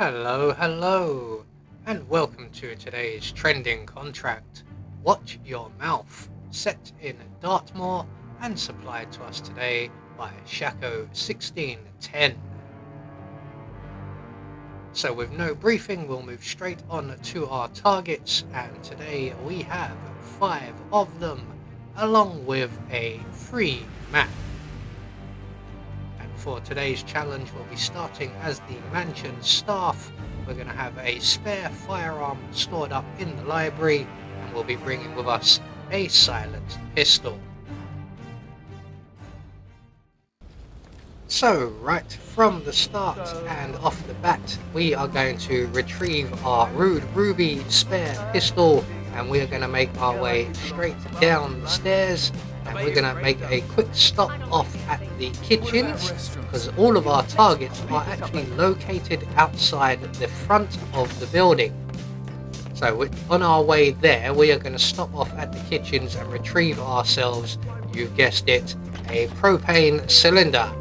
Hello, and welcome to today's trending contract. Watch Your Mouth, set in Dartmoor and supplied to us today by Shaco 1610. So with no briefing, we'll move straight on to our targets, and today we have 5 of them, along with a free map. For today's challenge, we'll be starting as the mansion staff. We're going to have a spare firearm stored up in the library, and we'll be bringing with us a silenced pistol. So right from the start and off the bat, we are going to retrieve our Rude Ruby spare pistol, and we're going to make our way straight down the stairs. And we're going to make a quick stop off at the kitchens, because all of our targets are actually located outside the front of the building. So on our way there, we are going to stop off at the kitchens and retrieve ourselves, you guessed it, a propane cylinder.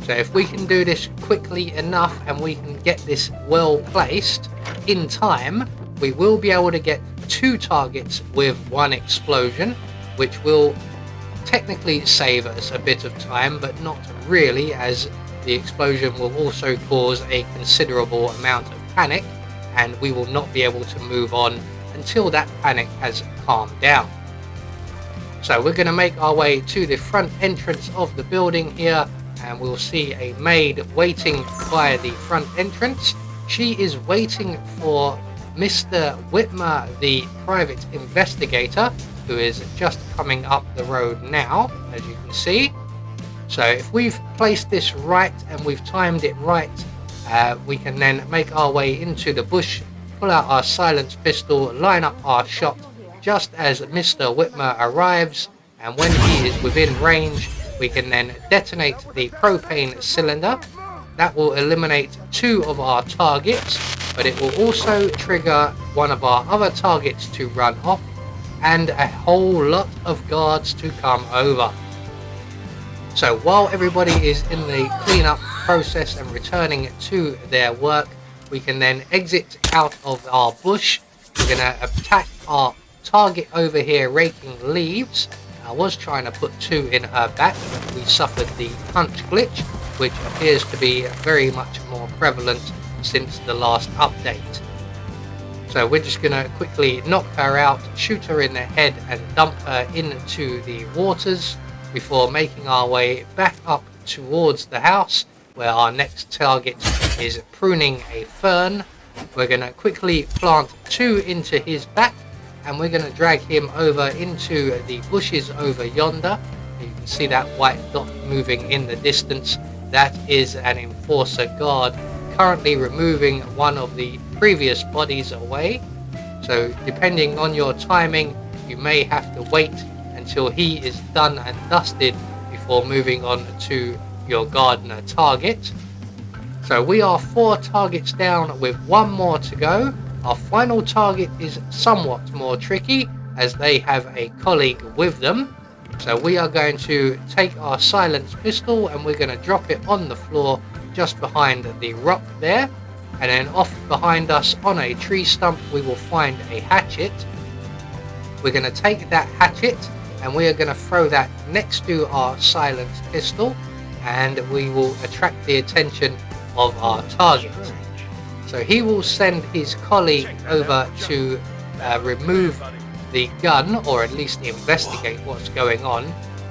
So if we can do this quickly enough and we can get this well placed in time, we will be able to get 2 targets with 1 explosion, which will technically save us a bit of time, but not really, as the explosion will also cause a considerable amount of panic, and we will not be able to move on until that panic has calmed down. So we're going to make our way to the front entrance of the building here, and we'll see a maid waiting by the front entrance. She is waiting for Mr. Whitmer, the private investigator, who is just coming up the road now, as you can see. So if we've placed this right and we've timed it right, we can then make our way into the bush, pull out our silenced pistol, line up our shot just as Mr. Whitmer arrives, and when he is within range, we can then detonate the propane cylinder. That will eliminate 2 of our targets, but it will also trigger one of our other targets to run off, and a whole lot of guards to come over. So while everybody is in the cleanup process and returning to their work, we can then exit out of our bush. We're going to attack our target over here raking leaves. I was trying to put 2 in her back, but we suffered the punch glitch, which appears to be very much more prevalent since the last update. So we're just going to quickly knock her out, shoot her in the head and dump her into the waters before making our way back up towards the house, where our next target is pruning a fern. We're going to quickly plant 2 into his back, and we're going to drag him over into the bushes over yonder. You can see that white dot moving in the distance. That is an enforcer guard currently removing one of the previous bodies away. So depending on your timing, you may have to wait until he is done and dusted before moving on to your gardener target. So we are 4 targets down with 1 more to go. Our final target is somewhat more tricky, as they have a colleague with them. So we are going to take our silenced pistol and we're going to drop it on the floor just behind the rock there, and then off behind us on a tree stump we will find a hatchet. We're going to take that hatchet and we are going to throw that next to our silenced pistol, and we will attract the attention of our target. So he will send his colleague over to remove the gun, or at least investigate what's going on,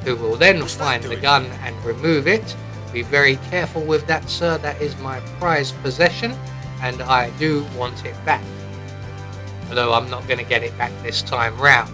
who will then find the gun and remove it. Be very careful with that, sir. That is my prized possession, and I do want it back. Although I'm not going to get it back this time round.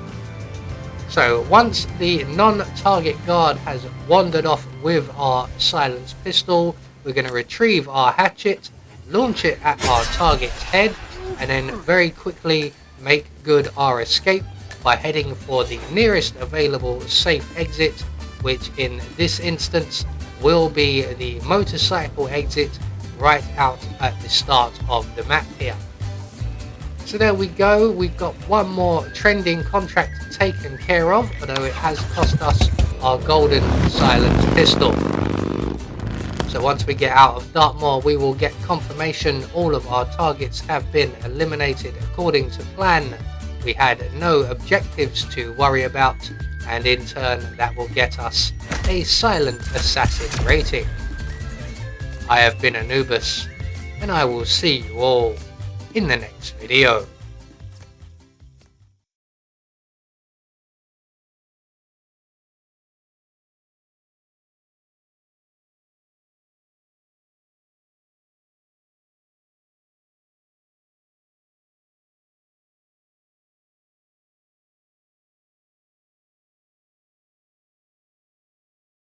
So once the non-target guard has wandered off with our silenced pistol, we're going to retrieve our hatchet, launch it at our target's head, and then very quickly make good our escape by heading for the nearest available safe exit, which in this instance will be the motorcycle exit right out at the start of the map here. So there we go, we've got 1 more trending contract taken care of, although it has cost us our golden silenced pistol. So once we get out of Dartmoor, we will get confirmation all of our targets have been eliminated according to plan. We had no objectives to worry about, and in turn that will get us a Silent Assassin rating. I have been Anubis, and I will see you all in the next video.